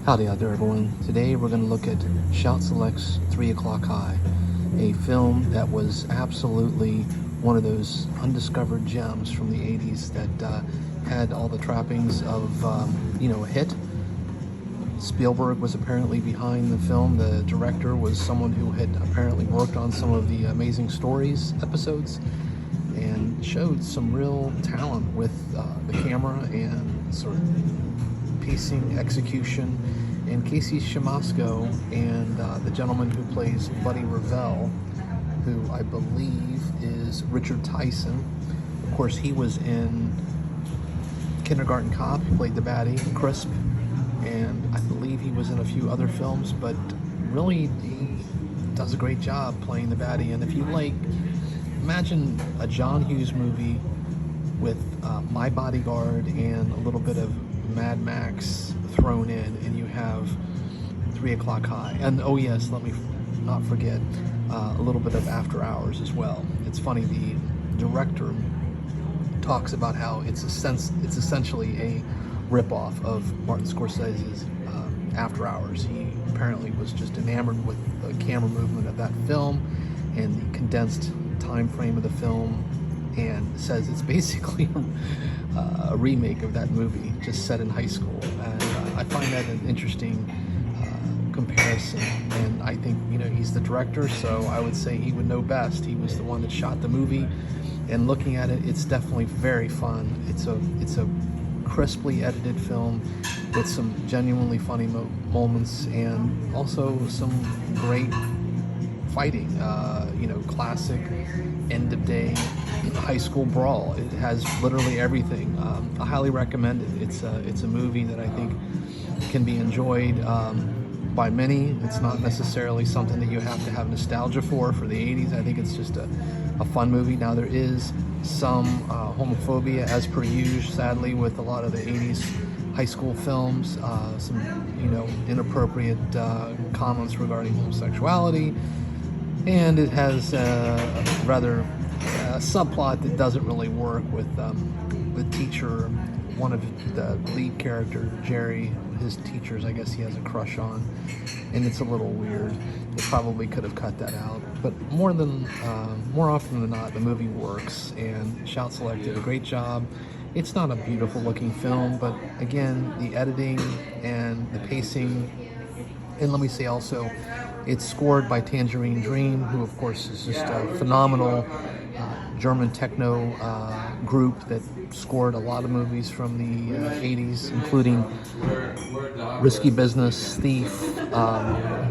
Howdy out there, everyone. Today we're going to look at Shout Select's 3 O'Clock High, a film that was absolutely one of those undiscovered gems from the 80s that had all the trappings of, a hit. Spielberg was apparently behind the film. The director was someone who had apparently worked on some of the Amazing Stories episodes and showed some real talent with the camera and sort of pacing, execution. And Casey Shamasco and the gentleman who plays Buddy Revell, who I believe is Richard Tyson. Of course, he was in Kindergarten Cop. He played the baddie, Crisp, and I believe he was in a few other films, but really he does a great job playing the baddie. And if you imagine a John Hughes movie with My Bodyguard and a little bit of Mad Max thrown in, and you have 3 O'Clock High, and oh yes, let me not forget a little bit of After Hours as well. It's funny, the director talks about how it's essentially a rip-off of Martin Scorsese's After Hours. He apparently was just enamored with the camera movement of that film and the condensed time frame of the film, and says it's basically a remake of that movie, just set in high school. And I find that an interesting comparison. And I think, he's the director, so I would say he would know best. He was the one that shot the movie, and looking at it, it's definitely very fun. It's a crisply edited film with some genuinely funny moments, and also some great fighting. Classic end of day high school brawl. It has literally everything. I highly recommend it. It's a movie that I think can be enjoyed by many. It's not necessarily something that you have to have nostalgia for the 80s. I think it's just a fun movie. Now, there is some homophobia, as per usual, sadly, with a lot of the 80s high school films. Some inappropriate comments regarding homosexuality, and it has a rather subplot that doesn't really work with the teacher. One of the lead character, Jerry, his teachers, I guess he has a crush on, and it's a little weird. They probably could have cut that out, but more often than not, the movie works, and Shout Select did a great job. It's not a beautiful looking film, but again, the editing and the pacing, and let me say also, it's scored by Tangerine Dream, who of course is just a phenomenal German techno group that scored a lot of movies from the 80s, including Risky Business, Thief,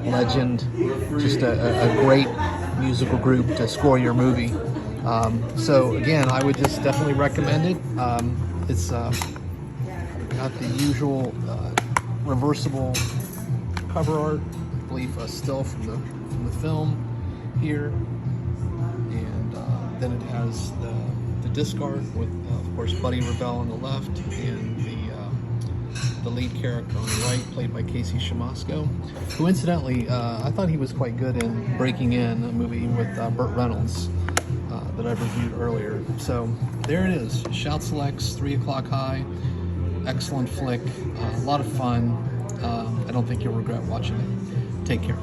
Legend. Just a great musical group to score your movie. So again, I would just definitely recommend it. It's got the usual reversible cover art. I believe a still from the film here, and then it has the disc art with of course Buddy Revell on the left, and the lead character on the right, played by Casey Shamasco, who incidentally I thought he was quite good in Breaking In, a movie with Burt Reynolds that I reviewed earlier. So there it is, Shout Select's 3 O'Clock High. Excellent flick, a lot of fun. I don't think you'll regret watching it. Take care.